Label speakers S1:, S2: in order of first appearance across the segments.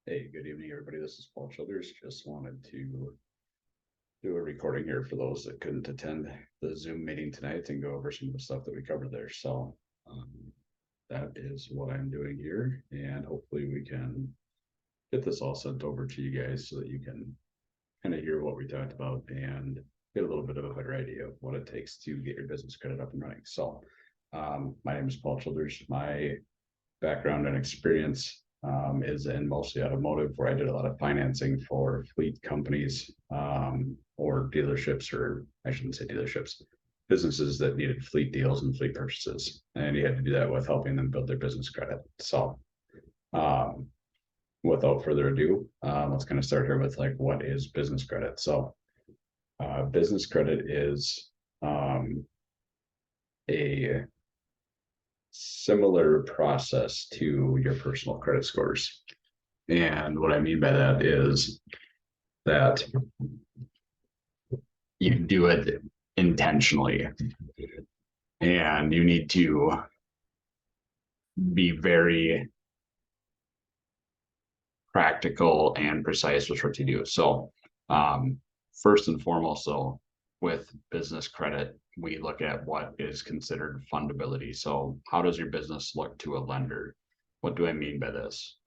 S1: Hey, good evening, everybody. This is Paul Childers. Just wanted to do a recording here for those that couldn't attend the Zoom meeting tonight and go over some of the stuff that we covered there. So um, that is what I'm doing here, and hopefully we can get this all sent over to you guys so that you can kind of hear what we talked about and get a little bit of a better idea of what it takes to get your business credit up and running. So my name is Paul Childers. My background and experience is in mostly automotive, where I did a lot of financing for fleet companies or dealerships, or I shouldn't say dealerships, businesses that needed fleet deals and fleet purchases. And you had to do that with helping them build their business credit. So um, without further ado, let's kind of start here with like, what is business credit? So business credit is a similar process to your personal credit scores. And what I mean by that is that you do it intentionally, and you need to be very practical and precise with what you do. So first and foremost, so with business credit, we look at what is considered fundability. So how does your business look to a lender? What do I mean by this?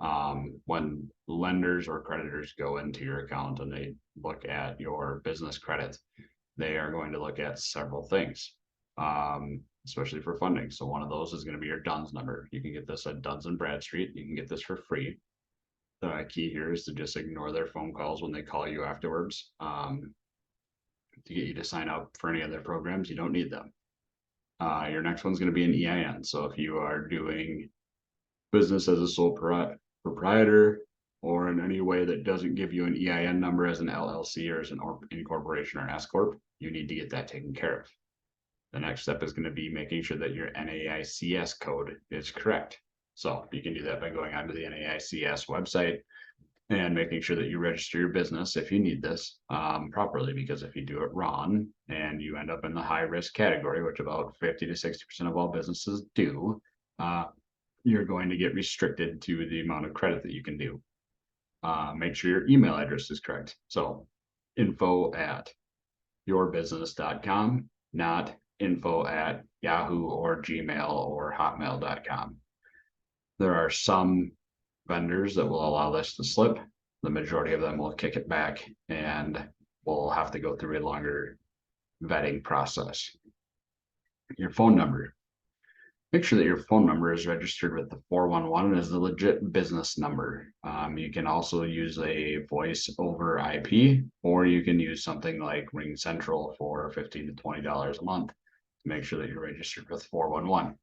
S1: When lenders or creditors go into your account and they look at your business credit, they are going to look at several things, especially for funding. So one of those is going to be your DUNS number. You can get this at Duns and Bradstreet. You can get this for free. The key here is to just ignore their phone calls when they call you afterwards to get you to sign up for any of their programs. You don't need them. Your next one's going to be an EIN. So if you are doing business as a sole proprietor or in any way that doesn't give you an EIN number as an LLC or as an incorporation or an S Corp, you need to get that taken care of. The next step is going to be making sure that your NAICS code is correct. So you can do that by going onto the NAICS website and making sure that you register your business if you need this properly, because if you do it wrong and you end up in the high risk category, which about 50 to 60% of all businesses do, you're going to get restricted to the amount of credit that you can do. Make sure your email address is correct. So info@yourbusiness.com, not info@Yahoo or Gmail or Hotmail.com. There are some vendors that will allow this to slip. The majority of them will kick it back and we'll have to go through a longer vetting process. Your phone number. Make sure that your phone number is registered with the 411 as the legit business number. You can also use a voice over IP, or you can use something like Ring Central for $15 to $20 a month to make sure that you're registered with 411.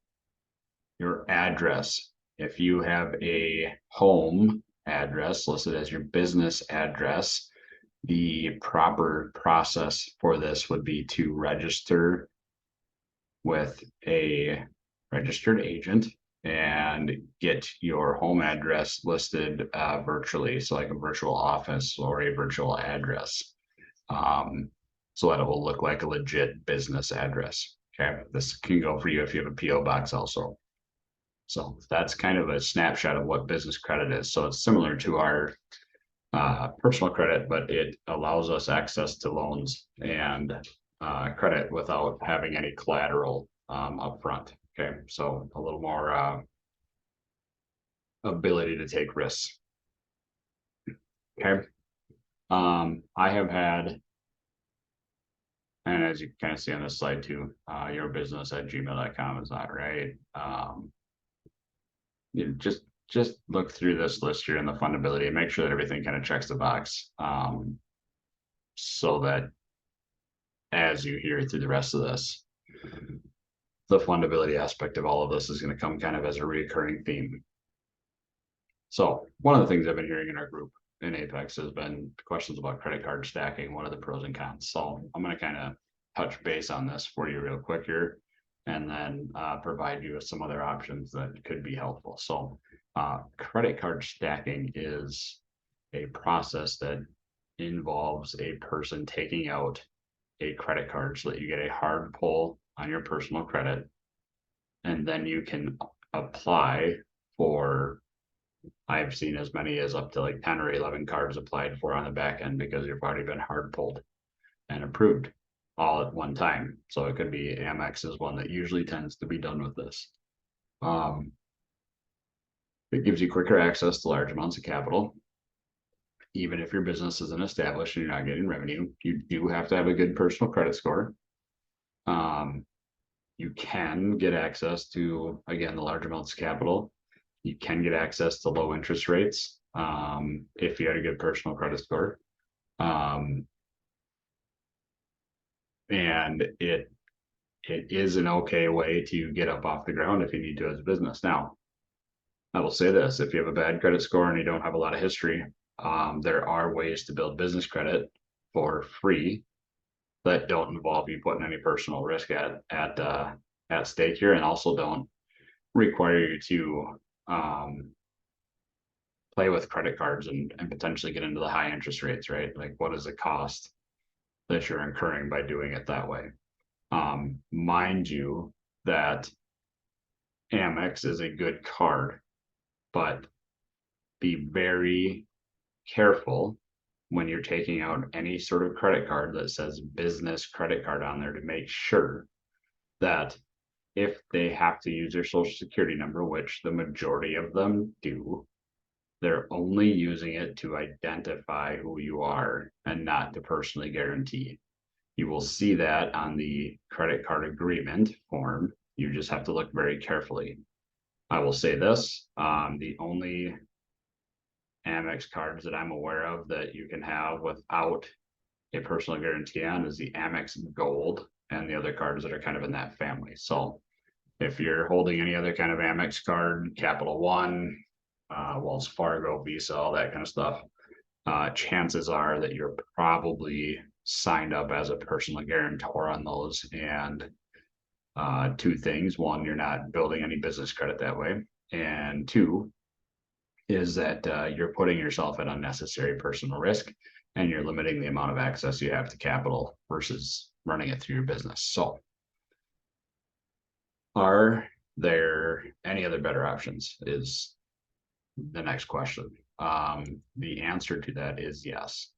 S1: Your address. If you have a home address listed as your business address, the proper process for this would be to register with a registered agent and get your home address listed virtually, so like a virtual office or a virtual address, so that it will look like a legit business address. Okay, this can go for you if you have a PO box also. So that's kind of a snapshot of what business credit is. So it's similar to our personal credit, but it allows us access to loans and credit without having any collateral up front. Okay, so a little more ability to take risks. Okay, I have had, and as you kind of see on this slide too, yourbusiness@gmail.com is not right. You know, just look through this list here and the fundability and make sure that everything kind of checks the box, so that as you hear through the rest of this, the fundability aspect of all of this is going to come kind of as a recurring theme. So one of the things I've been hearing in our group in Apex has been questions about credit card stacking. What are the pros and cons? So I'm going to kind of touch base on this for you real quick here, and then provide you with some other options that could be helpful. So credit card stacking is a process that involves a person taking out a credit card so that you get a hard pull on your personal credit, and then you can apply for I've seen as many as up to like 10 or 11 cards applied for on the back end because you've already been hard pulled and approved all at one time. So it could be Amex is one that usually tends to be done with this. It gives you quicker access to large amounts of capital. Even if your business isn't established and you're not getting revenue, you do have to have a good personal credit score. You can get access to, again, the large amounts of capital. You can get access to low interest rates if you had a good personal credit score. And it is an okay way to get up off the ground if you need to as a business. Now, I will say this, if you have a bad credit score and you don't have a lot of history, there are ways to build business credit for free that don't involve you putting any personal risk at stake here, and also don't require you to play with credit cards and potentially get into the high interest rates, right? Like, what is the cost that you're incurring by doing it that way? Mind you that Amex is a good card, but be very careful when you're taking out any sort of credit card that says business credit card on there to make sure that if they have to use their social security number, which the majority of them do, they're only using it to identify who you are and not to personally guarantee. You will see that on the credit card agreement form. You just have to look very carefully. I will say this, the only Amex cards that I'm aware of that you can have without a personal guarantee on is the Amex Gold and the other cards that are kind of in that family. So if you're holding any other kind of Amex card, Capital One, Wells Fargo, Visa, all that kind of stuff, chances are that you're probably signed up as a personal guarantor on those. And two things: one, you're not building any business credit that way, and two is that you're putting yourself at unnecessary personal risk, and you're limiting the amount of access you have to capital versus running it through your business. So are there any other better options is the next question. The answer to that is yes.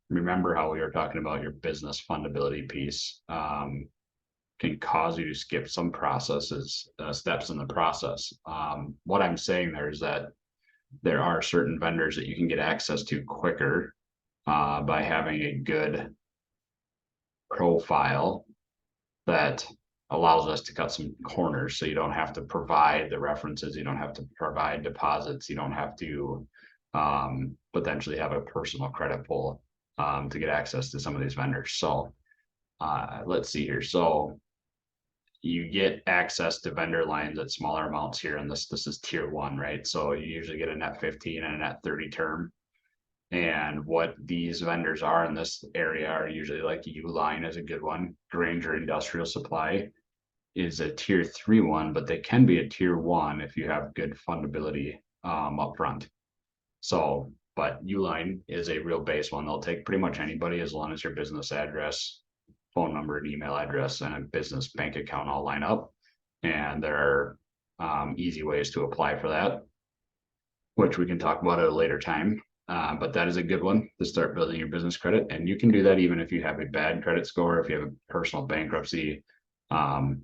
S1: Remember how we were talking about your business fundability piece can cause you to skip some processes, steps in the process. What I'm saying there is that there are certain vendors that you can get access to quicker by having a good profile that allows us to cut some corners. So you don't have to provide the references, you don't have to provide deposits, you don't have to potentially have a personal credit pull to get access to some of these vendors. So let's see here. So you get access to vendor lines at smaller amounts here, and this is tier one, right? So you usually get a net 15 and a net 30 term. And what these vendors are in this area are usually like Uline is a good one. Granger Industrial Supply is a tier 3 one, but they can be a tier 1 if you have good fundability up front. So, but Uline is a real base one. They'll take pretty much anybody as long as your business address, phone number, and email address, and a business bank account all line up. And there are easy ways to apply for that, which we can talk about at a later time. But that is a good one to start building your business credit. And you can do that even if you have a bad credit score, if you have a personal bankruptcy,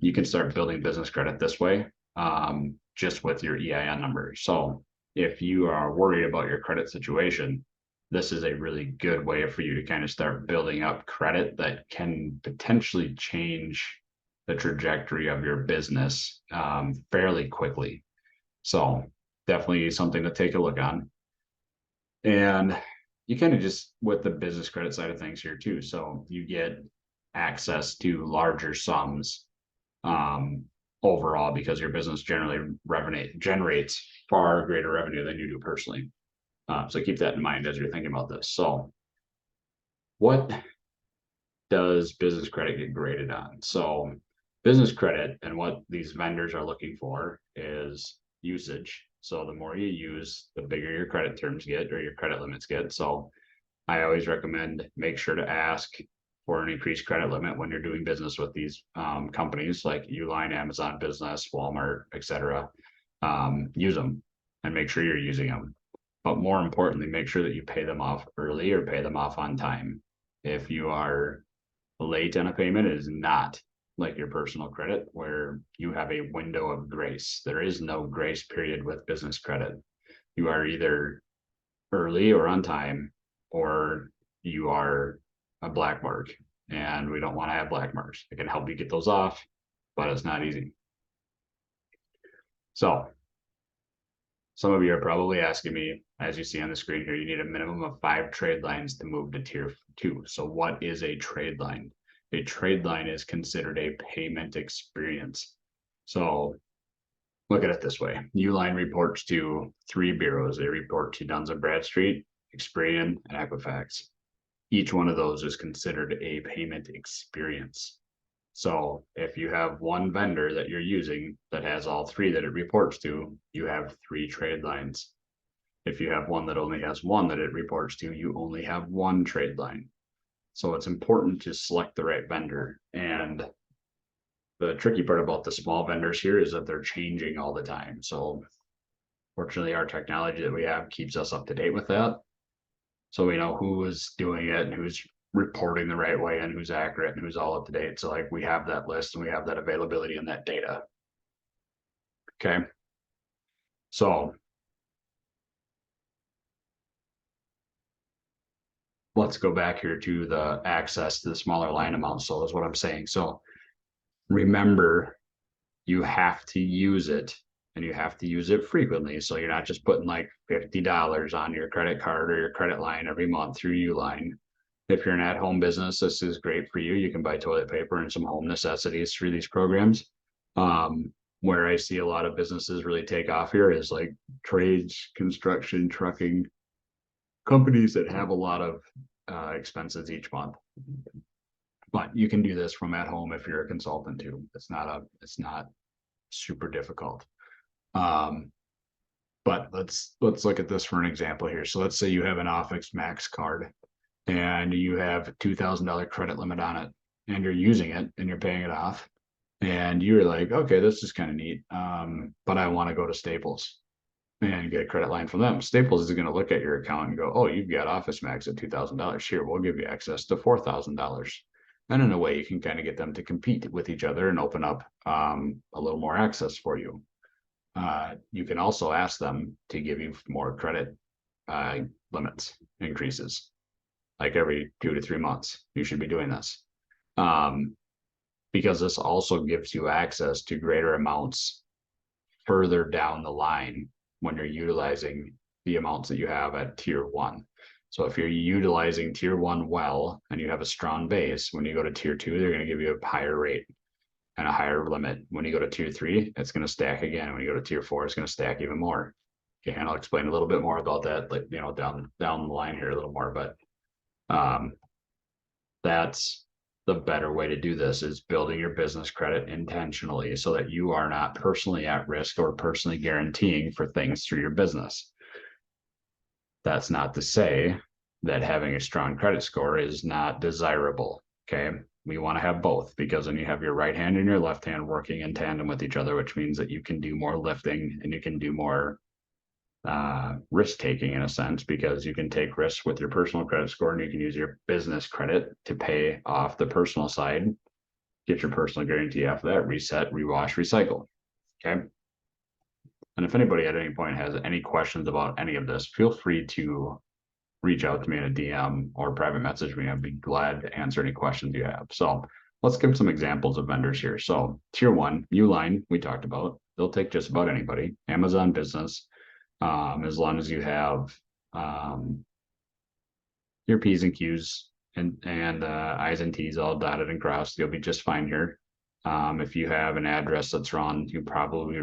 S1: you can start building business credit this way, just with your EIN number. So if you are worried about your credit situation, this is a really good way for you to kind of start building up credit that can potentially change the trajectory of your business fairly quickly. So definitely something to take a look on. And you kind of just with the business credit side of things here too. So you get access to larger sums overall because your business generally generates far greater revenue than you do personally. So keep that in mind as you're thinking about this. So what does business credit get graded on? So business credit and what these vendors are looking for is usage. So the more you use, the bigger your credit terms get or your credit limits get. So I always recommend make sure to ask for an increased credit limit when you're doing business with these companies like Uline, Amazon Business, Walmart, etc. Use them. and make sure you're using them. But more importantly, make sure that you pay them off early or pay them off on time. If you are late on a payment, it is not like your personal credit where you have a window of grace. There is no grace period with business credit. You are either early or on time, or you are a black mark. And we don't want to have black marks. I can help you get those off, but it's not easy. So some of you are probably asking me, as you see on the screen here, you need a minimum of 5 trade lines to move to tier 2. So what is a trade line? A trade line is considered a payment experience. So look at it this way. Uline reports to 3 bureaus. They report to Duns & Bradstreet, Experian, and Equifax. Each one of those is considered a payment experience. So if you have one vendor that you're using that has all 3 that it reports to, you have 3 trade lines. If you have one that only has 1 that it reports to, you only have 1 trade line. So it's important to select the right vendor. And the tricky part about the small vendors here is that they're changing all the time. So fortunately, our technology that we have keeps us up to date with that. So we know who is doing it and who's reporting the right way and who's accurate and who's all up to date. So like we have that list and we have that availability and that data. Okay. So let's go back here to the access to the smaller line amounts. So is what I'm saying. So remember, you have to use it and you have to use it frequently. So you're not just putting like $50 on your credit card or your credit line every month through Uline. If you're an at-home business, this is great for you. You can buy toilet paper and some home necessities through these programs. Where I see a lot of businesses really take off here is like trades, construction, trucking, companies that have a lot of expenses each month. But you can do this from at home if you're a consultant too. It's not super difficult. But let's look at this for an example here. So let's say you have an Office Max card and you have a $2,000 credit limit on it and you're using it and you're paying it off. And you're like, okay, this is kind of neat. But I want to go to Staples and get a credit line from them. Staples is going to look at your account and go, oh, you've got Office Max at $2,000. Here, we'll give you access to $4,000. And in a way, you can kind of get them to compete with each other and open up a little more access for you. You can also ask them to give you more credit limits increases, like every 2 to 3 months. You should be doing this. Because this also gives you access to greater amounts further down the line when you're utilizing the amounts that you have at tier 1. So if you're utilizing tier 1 well and you have a strong base, when you go to tier 2, they're going to give you a higher rate and a higher limit. When you go to tier 3, it's going to stack again. When you go to tier 4, it's going to stack even more. Okay, and I'll explain a little bit more about that, like, you know, down the line here a little more. But that's the better way to do this, is building your business credit intentionally so that you are not personally at risk or personally guaranteeing for things through your business. That's not to say that having a strong credit score is not desirable. Okay. We want to have both, because then you have your right hand and your left hand working in tandem with each other, which means that you can do more lifting and you can do more risk taking in a sense, because you can take risks with your personal credit score and you can use your business credit to pay off the personal side, get your personal guarantee off of that, reset, rewash, recycle. Okay. And if anybody at any point has any questions about any of this, feel free to reach out to me in a DM or private message me. I'd be glad to answer any questions you have. So let's give some examples of vendors here. So tier 1, Uline, we talked about. They'll take just about anybody. Amazon Business, as long as you have your P's and Q's and I's and T's all dotted and crossed, you'll be just fine here. If you have an address that's wrong, you probably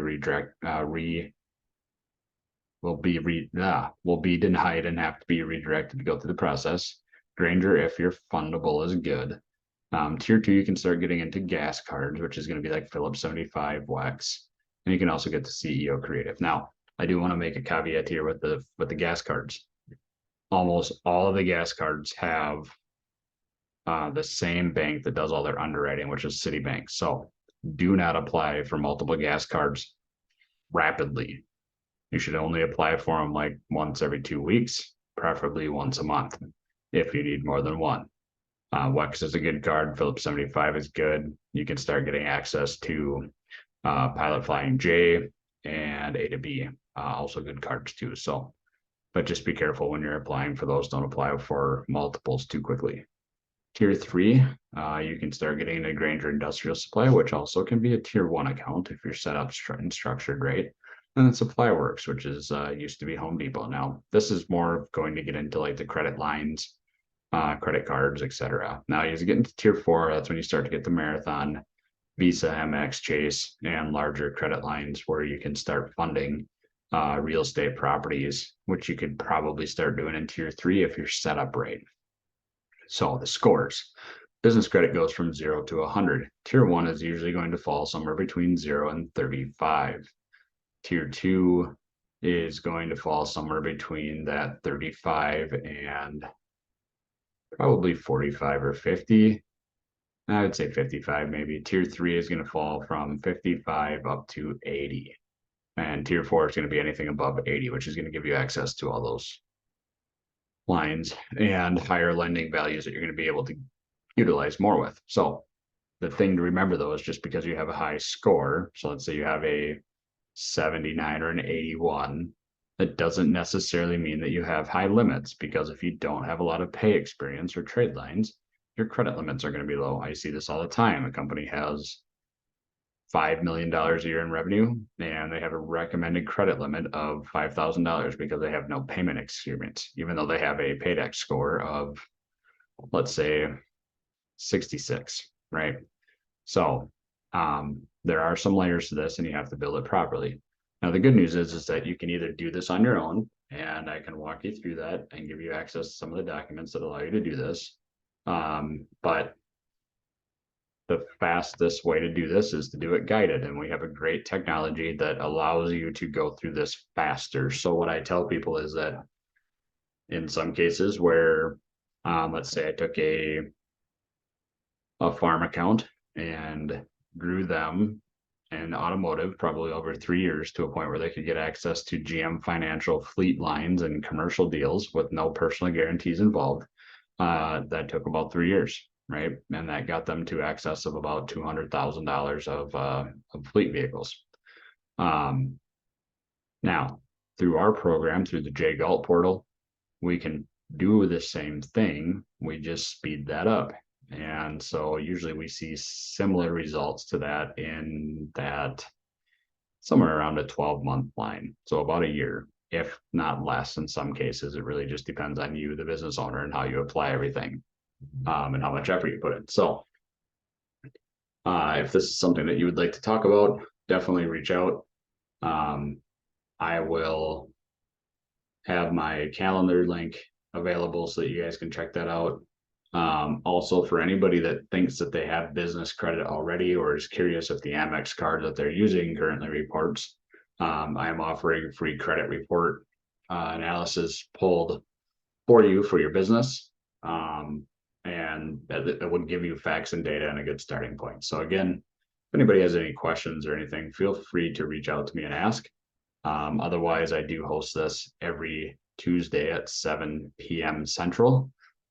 S1: will be denied and have to be redirected to go through the process. Granger, if your fundable is good. Tier 2, you can start getting into gas cards, which is going to be like Phillips 75 Wex, and you can also get the CEO Creative. Now, I do want to make a caveat here with the gas cards. Almost all of the gas cards have the same bank that does all their underwriting, which is Citibank. So do not apply for multiple gas cards rapidly. You should only apply for them like once every 2 weeks, preferably once a month if you need more than one. WEX is a good card. Phillips 75 is good. You can start getting access to Pilot Flying J and A to B, also good cards too. So, but just be careful when you're applying for those. Don't apply for multiples too quickly. Tier 3, you can start getting into Granger Industrial Supply, which also can be a Tier 1 account if you're set up and structured right. And then Supply Works, which is used to be Home Depot. Now, this is more going to get into like the credit lines, credit cards, etc. Now, as you get into Tier 4, that's when you start to get the Marathon, Visa, Amex, Chase, and larger credit lines where you can start funding real estate properties, which you could probably start doing in Tier 3 if you're set up right. So the scores. Business credit goes from 0 to 100. Tier 1 is usually going to fall somewhere between 0 and 35. Tier 2 is going to fall somewhere between that 35 and probably 45 or 50. I would say 55 maybe. Tier 3 is going to fall from 55 up to 80. And Tier 4 is going to be anything above 80, which is going to give you access to all those lines and higher lending values that you're going to be able to utilize more with. So the thing to remember though is just because you have a high score, so let's say you have a 79 or an 81, that doesn't necessarily mean that you have high limits, because if you don't have a lot of pay experience or trade lines, your credit limits are going to be low. I see this all the time. A company has $5 million a year in revenue, and they have a recommended credit limit of $5,000 because they have no payment experience, even though they have a paydex score of, let's say, 66, right? So there are some layers to this, and you have to build it properly. Now, the good news is that you can either do this on your own, and I can walk you through that and give you access to some of the documents that allow you to do this. But the fastest way to do this is to do it guided. And we have a great technology that allows you to go through this faster. So what I tell people is that in some cases where, let's say I took a farm account and grew them in automotive probably over 3 years to a point where they could get access to GM Financial fleet lines and commercial deals with no personal guarantees involved. That took about 3 years, right? And that got them to access of about $200,000 of fleet vehicles. Now, through our program, through the J Galt portal, we can do the same thing. We just speed that up. And so usually we see similar results to that in that somewhere around a 12-month line. So about a year, if not less in some cases. It really just depends on you, the business owner, and how you apply everything, and how much effort you put in. So if this is something that you would like to talk about, definitely reach out. I will have my calendar link available so that you guys can check that out. Also, for anybody that thinks that they have business credit already or is curious if the Amex card that they're using currently reports, I am offering free credit report analysis pulled for you for your business. And it would give you facts and data and a good starting point. So again, if anybody has any questions or anything, feel free to reach out to me and ask. Otherwise, I do host this every Tuesday at 7 p.m. Central.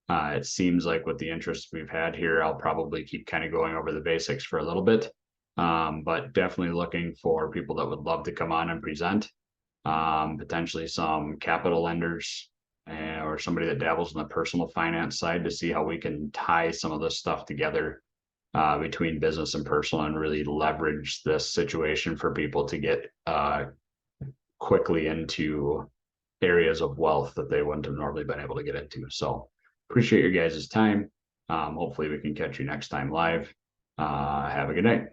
S1: It seems like with the interest we've had here, I'll probably keep kind of going over the basics for a little bit, but definitely looking for people that would love to come on and present, potentially some capital lenders or somebody that dabbles in the personal finance side to see how we can tie some of this stuff together between business and personal and really leverage this situation for people to get quickly into areas of wealth that they wouldn't have normally been able to get into. So appreciate your guys' time. Hopefully we can catch you next time live. Have a good night.